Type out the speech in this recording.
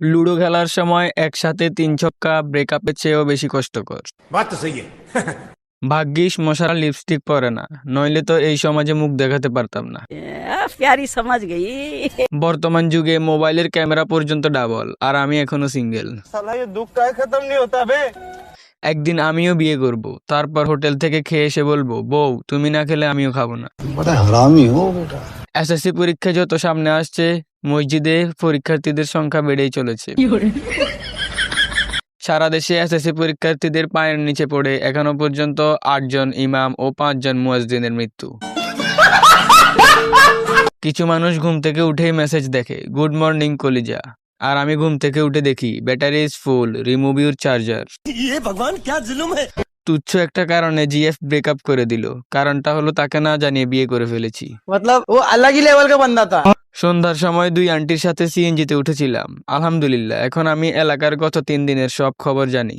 Ludo খেলার সময় একসাথে ৩ ছক্কা ব্রেকআপের চেয়েও বেশি কষ্টকর। बात तो सही है। ভাগ্যিস মশারা লিপস্টিক পরে না, নইলে তো এই সমাজে মুখ দেখাতে পারতাম না। प्यारी समझ गई। বর্তমান যুগে মোবাইলের ক্যামেরা পর্যন্ত ডাবল, আর আমি এখনো সিঙ্গেল। साला ये दुख का खत्म नहीं होता बे। একদিন আমিও বিয়ে করব, তারপর হোটেল থেকে খেয়ে এসে বলবো, বউ তুমি না খেলে আমিও খাবো না। बड़ा हरामी हो बेटा। এসএসসি পরীক্ষা যত সামনে আসছে, মসজিদে পরীক্ষার্থীদের সংখ্যা বেড়েই চলেছে। সারা দেশে এসএসসি পরীক্ষার্থীদের পায়ের নিচে পড়ে এখনো পর্যন্ত ৮ জন ইমাম ও ৫ জন মুয়াজ্জিনের মৃত্যু। কিছু মানুষ ঘুম থেকে উঠেই মেসেজ দেখে, গুড মর্নিং কলিজা, আর আমি ঘুম থেকে উঠে দেখি, battery is full, remove your charger. ये भगवान क्या जुल्म है। তুচ্ছ একটা কারণে জিএফ ব্রেকআপ করে দিল। কারণটা হলো তাকে না জানিয়ে বিয়ে করে ফেলেছি। मतलब वो अलग ही लेवल का बंदा था। সন্ধ্যার সময় ২ আন্টির সাথে সিএনজিতে উঠেছিলাম। আলহামদুলিল্লাহ, এখন আমি এলাকার গত ৩ দিনের সব খবর জানি।